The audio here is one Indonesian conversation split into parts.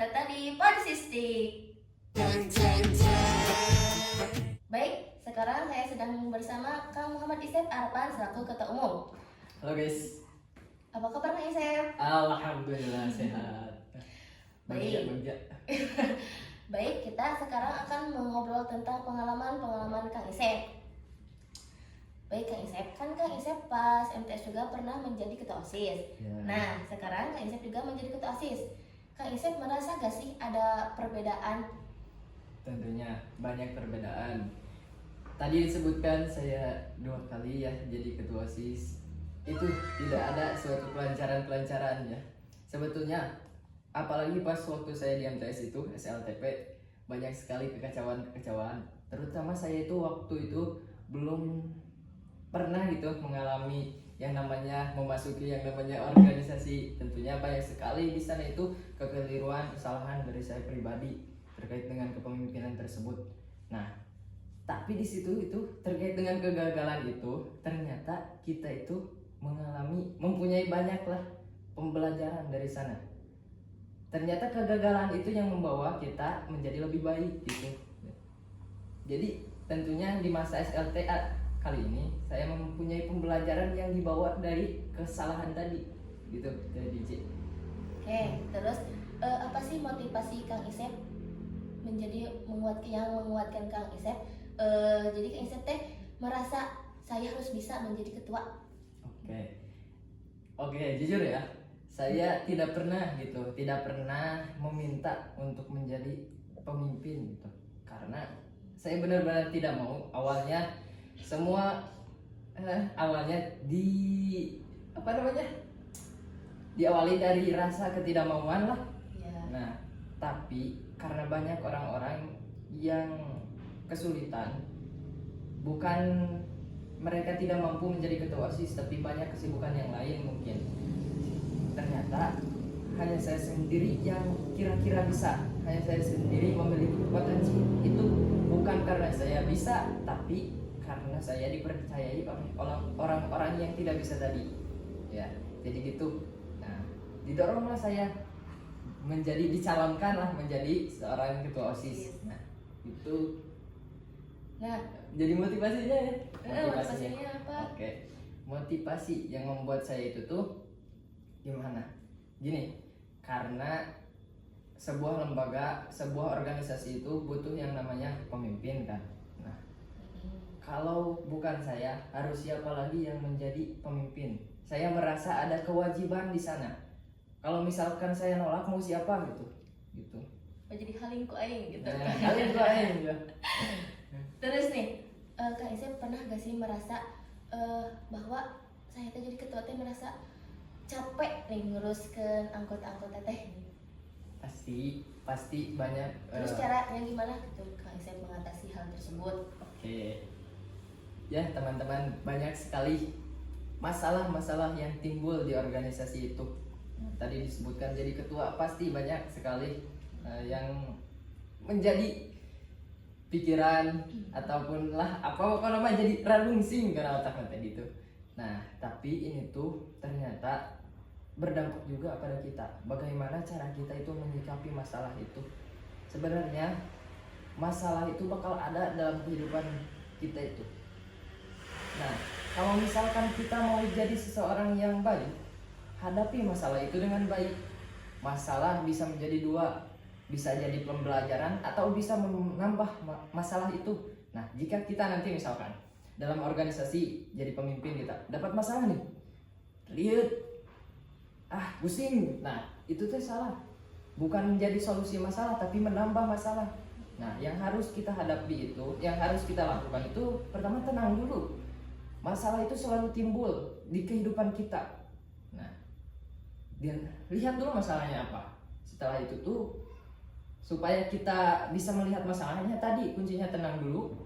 datang di Podsistik. Baik, sekarang saya sedang bersama Kang Muhammad Isep Arpan selaku Ketua Umum. Halo guys. Apa kabar Kang Isep? Alhamdulillah sehat. Baik. Bagja. Baik, kita sekarang akan mengobrol tentang pengalaman Kang Isep. Baik Kang Isep, kan Kang Isep pas MTS juga pernah menjadi ketua OSIS. Ya. Nah, sekarang Kang Isep juga menjadi ketua OSIS. Kang Isep merasa gak sih ada perbedaan? Tentunya banyak perbedaan. Tadi disebutkan saya 2 kali ya jadi ketua OSIS. Itu tidak ada suatu kelancaran ya. Sebetulnya apalagi pas waktu saya di MTS itu SLTP banyak sekali kekacauan. Terutama saya itu waktu itu belum pernah gitu mengalami yang namanya memasuki yang namanya organisasi. Tentunya banyak sekali di sana itu kekeliruan, kesalahan dari saya pribadi terkait dengan kepemimpinan tersebut. Nah, tapi di situ itu terkait dengan kegagalan itu ternyata kita itu mempunyai banyaklah pembelajaran dari sana. Ternyata kegagalan itu yang membawa kita menjadi lebih baik gitu. Jadi tentunya di masa SLTA kali ini saya mempunyai pembelajaran yang dibawa dari kesalahan tadi gitu. Jadi Oke, terus apa sih motivasi Kang Isep menguatkan Kang Isep? Jadi Kang Isep teh merasa saya harus bisa menjadi ketua. Oke, jujur ya, saya tidak pernah meminta untuk menjadi pemimpin gitu. Karena saya benar-benar tidak mau. Awalnya diawali dari rasa ketidakmauan lah. Ya. Nah, tapi karena banyak orang-orang yang kesulitan, bukan mereka tidak mampu menjadi ketua OSIS, tapi banyak kesibukan yang lain mungkin. Ternyata hanya saya sendiri yang kira-kira bisa, hanya saya sendiri memiliki potensi. Itu bukan karena saya bisa, tapi karena saya dipercayai oleh orang-orang yang tidak bisa tadi. Ya, jadi gitu. Nah, didoronglah saya dicalonkan menjadi seorang ketua OSIS. Nah, itu jadi motivasinya ya. Motivasinya apa? Oke. Motivasi yang membuat saya itu tuh gimana? Gini, karena sebuah lembaga, sebuah organisasi itu butuh yang namanya pemimpin kan. Nah, kalau bukan saya, harus siapa lagi yang menjadi pemimpin? Saya merasa ada kewajiban di sana. Kalau misalkan saya nolak, mau siapa gitu? Jadi halingku aing gitu. Halingku aing ya. Terus nih, Kang Isep pernah gak sih merasa bahwa saya teh jadi ketua teh merasa capek nih nguruskan anggota-anggota teh? Pasti banyak. Terus caranya gimana gitu Kang Isep mengatasi hal tersebut? Oke. Ya teman-teman, banyak sekali masalah-masalah yang timbul di organisasi itu. Tadi disebutkan jadi ketua, pasti banyak sekali yang menjadi pikiran ataupun jadi ralungsing karena otaknya tadi itu. Nah, tapi ini tuh ternyata berdampak juga pada kita. Bagaimana cara kita itu menyikapi masalah itu? Sebenarnya masalah itu bakal ada dalam kehidupan kita itu. Nah, kalau misalkan kita mau jadi seseorang yang baik, hadapi masalah itu dengan baik. Masalah bisa menjadi 2, bisa jadi pembelajaran atau bisa menambah masalah itu. Nah, jika kita nanti misalkan dalam organisasi jadi pemimpin, kita dapat masalah nih, lihat pusing. Nah, itu tuh salah. Bukan menjadi solusi masalah, tapi menambah masalah. Nah, yang harus kita hadapi itu, yang harus kita lakukan itu, pertama tenang dulu. Masalah itu selalu timbul di kehidupan kita. Nah, dan lihat dulu masalahnya apa. Setelah itu tuh, supaya kita bisa melihat masalahnya, tadi kuncinya tenang dulu.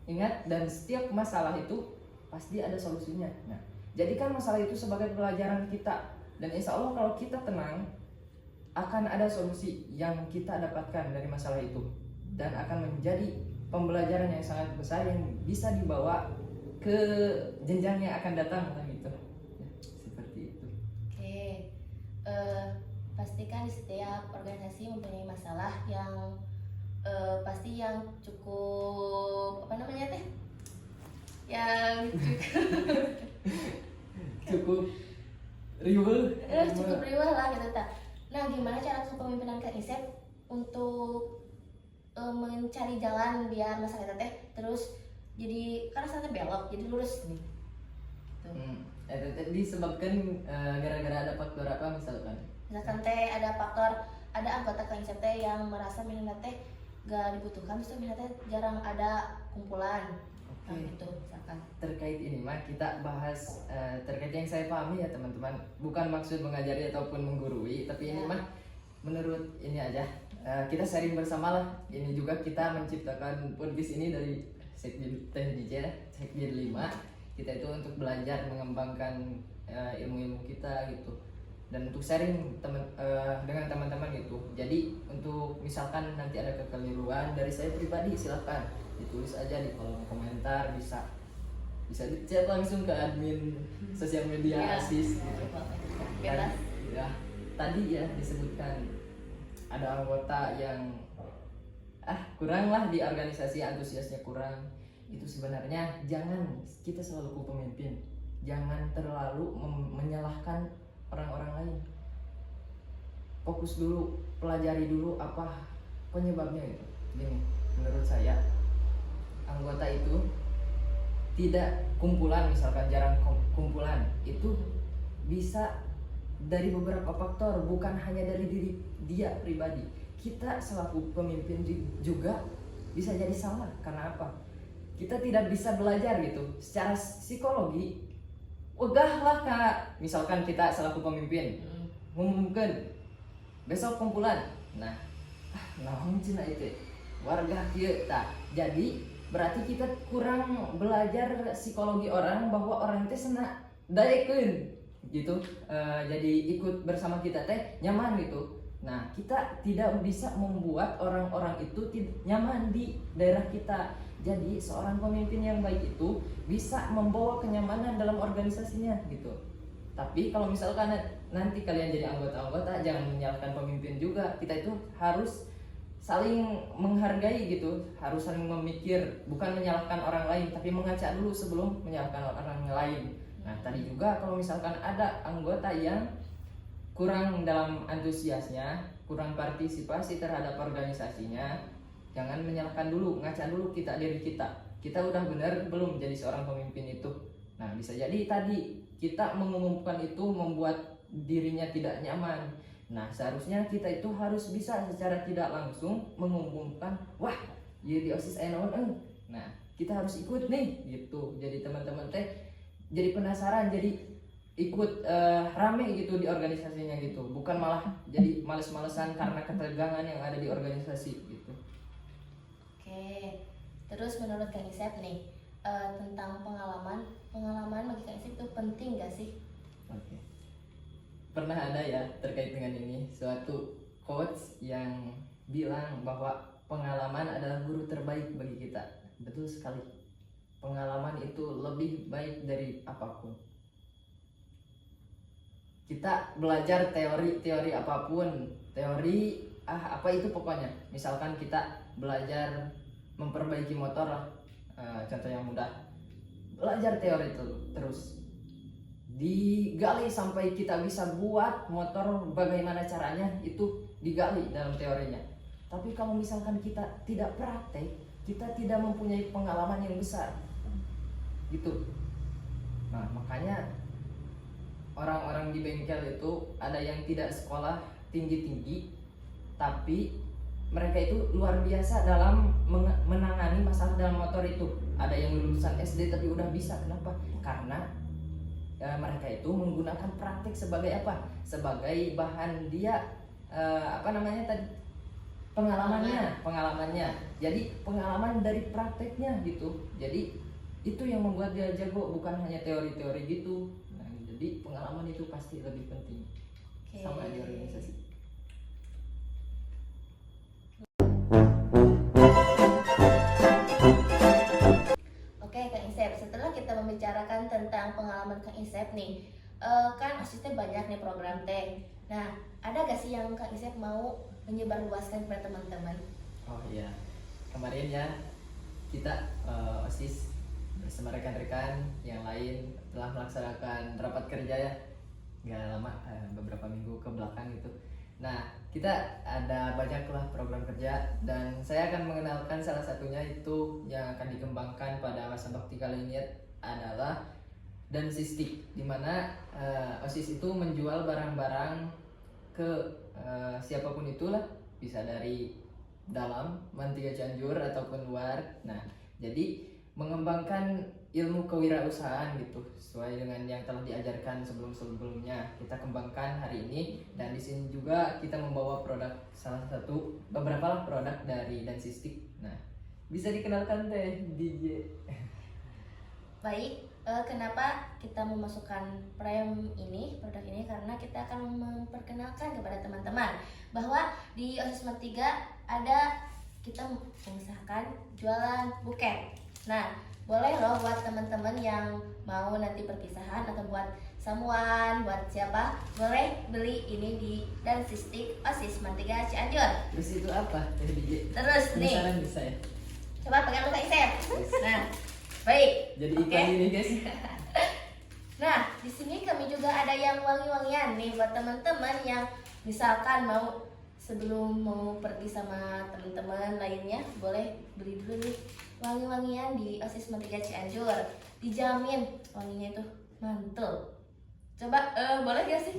Ingat, dan setiap masalah itu pasti ada solusinya. Nah, jadikan masalah itu sebagai pelajaran kita. Dan insya Allah kalau kita tenang, akan ada solusi yang kita dapatkan dari masalah itu. Dan akan menjadi pembelajaran yang sangat besar yang bisa dibawa ke jenjang yang akan datang gitu. Ya, seperti itu. Oke. pastikan di setiap organisasi mempunyai masalah yang pasti yang cukup apa namanya teh, yang Cukup riuh. cukup riwah lah gitu ta. Nah, gimana cara kepemimpinan Kak Isep untuk mencari jalan biar masalah itu teh terus jadi karena sana belok jadi lurus nih. Tuh. Itu disebabkan gara-gara ada faktor apa misalkan? Misalkan teh ada faktor, ada anggota Kak Isep teh yang merasa minat teh gak dibutuhkan, terus minat teh jarang ada kumpulan. Nah, gitu misalkan. Terkait ini mah kita bahas terkait yang saya pahami ya teman-teman, bukan maksud mengajari ataupun menggurui, tapi ini mah menurut ini aja, kita sharing bersama lah. Ini juga kita menciptakan podcast ini dari Sekbid THDJ, Sekbid 5. Kita itu untuk belajar mengembangkan ilmu-ilmu kita gitu, dan untuk sharing dengan teman-teman gitu. Jadi untuk misalkan nanti ada kekeliruan dari saya pribadi, silahkan ditulis aja di kolom komentar, bisa di chat langsung ke admin sosial media Asis gitu. Bebas. Ya, tadi ya disebutkan ada anggota yang kurang lah di organisasi, antusiasnya kurang. Itu sebenarnya jangan kita selalu pemimpin, jangan terlalu menyalahkan orang-orang lain. Fokus dulu, pelajari dulu apa penyebabnya itu. Gini, menurut saya anggota itu tidak kumpulan, misalkan jarang kumpulan, itu bisa dari beberapa faktor, bukan hanya dari diri dia pribadi. Kita selaku pemimpin juga bisa jadi salah. Karena apa? Kita tidak bisa belajar gitu secara psikologi. Udahlah Kak, misalkan kita selaku pemimpin mengumumkan besok kumpulan. Nah, naon cenah itu warga kieu tah. Jadi berarti kita kurang belajar psikologi orang, bahwa orang teh sena daekeun gitu, jadi ikut bersama kita teh nyaman gitu. Nah, kita tidak bisa membuat orang-orang itu nyaman di daerah kita. Jadi seorang pemimpin yang baik itu bisa membawa kenyamanan dalam organisasinya gitu. Tapi kalau misalkan nanti kalian jadi anggota-anggota, jangan menyalahkan pemimpin juga. Kita itu harus saling menghargai gitu, harus saling memikir, bukan menyalahkan orang lain, tapi mengaca dulu sebelum menyalahkan orang lain. Nah, tadi juga kalau misalkan ada anggota yang kurang dalam antusiasnya, kurang partisipasi terhadap organisasinya, jangan menyalahkan dulu, ngaca dulu diri kita. Kita udah benar belum jadi seorang pemimpin itu. Nah, bisa jadi tadi kita mengumumkan itu membuat dirinya tidak nyaman. Nah, seharusnya kita itu harus bisa secara tidak langsung mengumumkan, wah, jadi OSIS naon. Nah, kita harus ikut nih gitu. Jadi teman-teman teh jadi penasaran, jadi ikut rame gitu di organisasinya gitu. Bukan malah jadi males-malesan karena ketegangan yang ada di organisasi gitu. Oke. Terus menurut Kang Isep nih, tentang pengalaman bagi Kang Isep itu penting gak sih? Oke. Pernah ada ya terkait dengan ini suatu quotes yang bilang bahwa pengalaman adalah guru terbaik bagi kita. Betul sekali. Pengalaman itu lebih baik dari apapun. Kita belajar teori apapun, teori apa itu pokoknya. Misalkan kita belajar memperbaiki motor lah, contoh yang mudah. Belajar teori itu terus digali sampai kita bisa buat motor bagaimana caranya, itu digali dalam teorinya. Tapi kalau misalkan kita tidak praktek, kita tidak mempunyai pengalaman yang besar gitu. Nah, makanya orang-orang di bengkel itu ada yang tidak sekolah tinggi-tinggi, tapi mereka itu luar biasa dalam menangani masalah dalam motor itu. Ada yang lulusan SD tapi udah bisa. Kenapa? Karena mereka itu menggunakan praktik sebagai apa? Sebagai bahan dia pengalamannya. Jadi pengalaman dari prakteknya gitu. Jadi itu yang membuat dia jago, bukan hanya teori-teori gitu. Nah, jadi pengalaman itu pasti lebih penting. Sama di organisasi. Oke, Kang Isep, setelah kita membicarakan tentang pengalaman Kang Isep nih, kan OSIS teh banyak nih program teh. Nah, ada gak sih yang Kak Isep mau menyebarluaskan kepada teman-teman? Oh iya, kemarin ya kita OSIS bersama rekan-rekan yang lain telah melaksanakan rapat kerja ya, nggak lama, beberapa minggu ke belakang gitu. Nah, kita ada banyaklah program kerja dan saya akan mengenalkan salah satunya itu yang akan dikembangkan pada masa bakti kali ini adalah Dansistik, di mana OSIS itu menjual barang-barang ke siapapun itulah, bisa dari dalam Mantiga Cianjur ataupun luar. Nah, jadi mengembangkan ilmu kewirausahaan gitu sesuai dengan yang telah diajarkan sebelum-sebelumnya kita kembangkan hari ini. Dan di sini juga kita membawa produk, salah satu beberapa lah produk dari Dansistik. Nah, bisa dikenalkan teh DJ. Baik, kenapa kita memasukkan produk ini karena kita akan memperkenalkan kepada teman-teman bahwa di OSIS 3 ada kita mengusahakan jualan buket. Nah, boleh loh buat teman-teman yang mau nanti perpisahan atau buat samuan, buat siapa, boleh beli ini di Dansistik OSIS 3 Cianjur. Terus itu apa teh DJ? Terus nih, Penasaran bisa ya? coba pegang Kak Isep. Nah, baik. Jadi iklan ini guys. Nah, di sini kami juga ada yang wangi-wangian nih buat teman-teman yang misalkan mau sebelum mau pergi sama teman-teman lainnya, boleh beli dulu nih wangi-wangian di OSIS 3 Cianjur. Dijamin wanginya itu mantul. Coba boleh gak sih?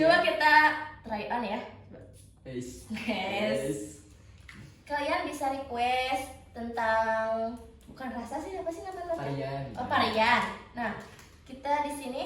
Coba kita try on ya. Yes. Kalian bisa request tentang bukan rasa sih, apa sih namanya? Varian. Oh, varian. Nah, kita di sini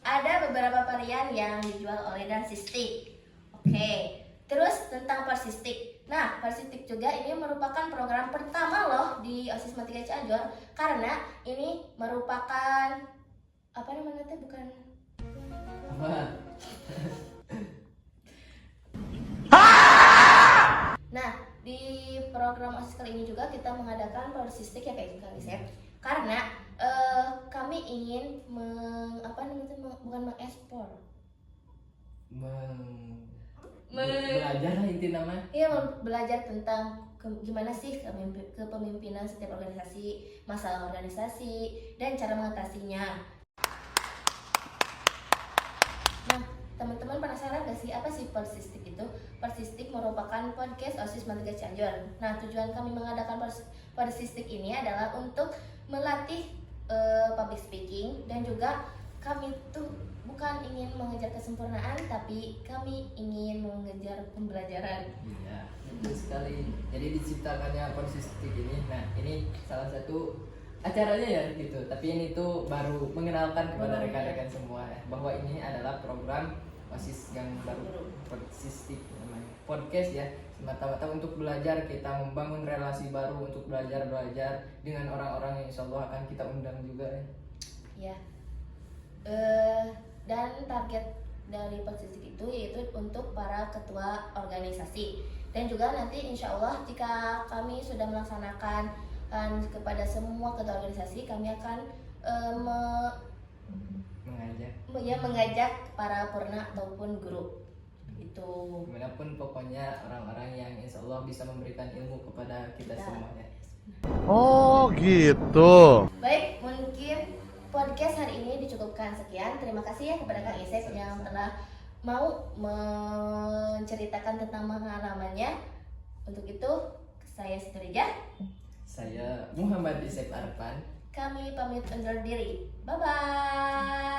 ada beberapa varian yang dijual oleh Dansistik. Oke. Terus tentang Persistik. Nah, Persistik juga ini merupakan program pertama loh di OSIS 3 Cianjur karena ini merupakan apa namanya teh, bukan Apa? Nah, di program OSIS kali ini juga kita mengadakan Persistik ya kayak Kak Isep, karena kami ingin bukan mengekspor, belajar lah inti nama. iya, belajar tentang gimana sih kepemimpinan setiap organisasi, masalah organisasi, dan cara mengatasinya. Nah, teman-teman penasaran gak sih apa sih Persistik itu? Persistik merupakan podcast OSIS 3 Cianjur. Nah, tujuan kami mengadakan Persistik ini adalah untuk melatih public speaking, dan juga kami tuh bukan ingin mengejar kesempurnaan, tapi kami ingin mengejar pembelajaran. Iya, betul sekali. Jadi diciptakannya Persistik ini. Nah, ini salah satu acaranya ya gitu. Tapi ini tuh baru mengenalkan kepada rekan-rekan semua ya, bahwa ini adalah program OSIS yang baru, Persistik namanya. Podcast ya, semata-mata untuk belajar, kita membangun relasi baru untuk belajar dengan orang-orang yang insya Allah akan kita undang juga ya. Ya. Dan target dari Persistik itu yaitu untuk para ketua organisasi, dan juga nanti insya Allah jika kami sudah melaksanakan kepada semua ketua organisasi, kami akan mengajak para purna ataupun guru itu. Dimanapun pokoknya orang-orang yang insya Allah bisa memberikan ilmu kepada kita semuanya. Oh gitu. Baik, mungkin podcast hari ini dicukupkan sekian. Terima kasih ya kepada Kang Isep yang telah mau menceritakan tentang pengalamannya. Untuk itu, saya Siti Rijah. Saya Muhammad Isep Arfan. Kami pamit undur diri. Bye-bye.